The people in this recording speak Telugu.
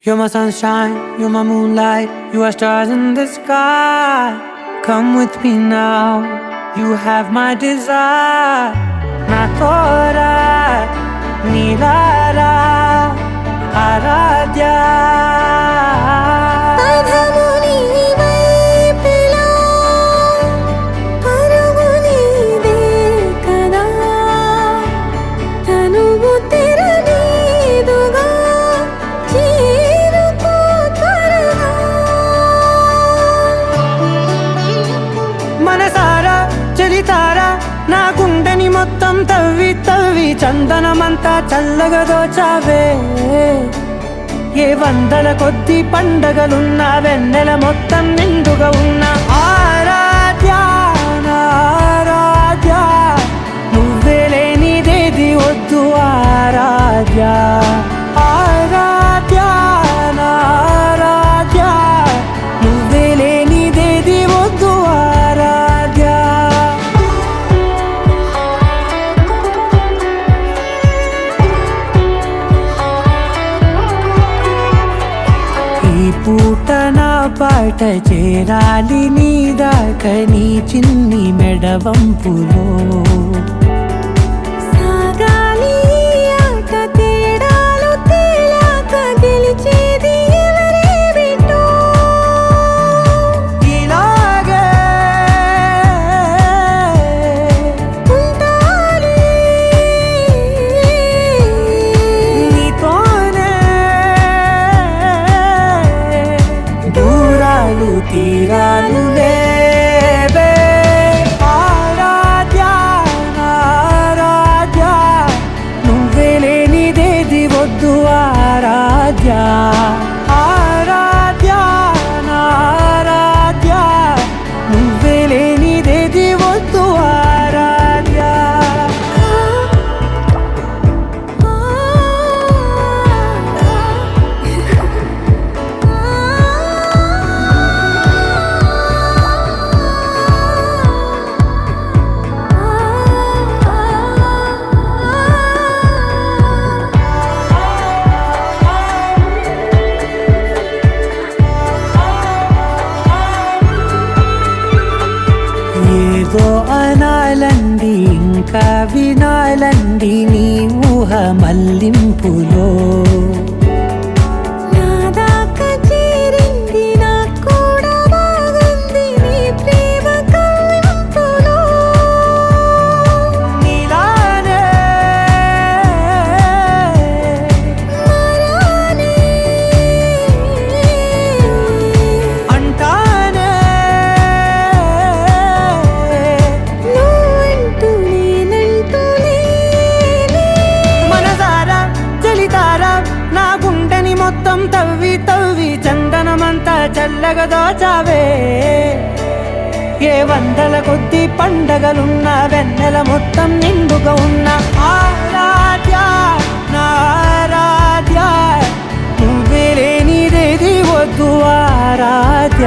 You're my sunshine, you're my moonlight, you are stars in the sky. Come with me now, you have my desire. Na tora, nilara, aradhya. మనసారా చలితారా నా గుండెని మొత్తం తవ్వి తవ్వి చందనమంతా చల్లగా దోచావే. ఏ వందల కొద్ది పండగలున్నా వెన్నెల మొత్తం నిండుగా ఉన్న ఆరాధ్య నా ఆరాధ్య, నువ్వే లేనిదేది వద్దు ఆరాధ్య. ఆరాధ్య నా ఆరాధ్య, నువ్వే లేనిదేది వద్దు ఆరాధ్య. ఈ పూట నా పాట చేరాలి నీ దాకా నీ చిన్ని మెడవంపులో. తీరాలు లేవే ఆరాధ్య నా ఆరాధ్య, నువ్వే లేనిదేది వద్దు ఆరాధ్య. ఆరాధ్య నా ఆరాధ్య, నువ్వే లేనిదేది వద్దు ఆరాధ్య. ఏదో అనాలండి ఇంకా వినాలండి నీ ఊహ మల్లింపులో. మొత్తం తవ్వి తవ్వి చందనమంతా చల్లగా దోచావే. ఏ వందల కొద్ది పండగలున్న వెన్నెల మొత్తం నిండుగా ఉన్న ఆరాధ్య నా ఆరాధ్య, నువ్వే లేనిదేది వద్దు ఆరాధ్య.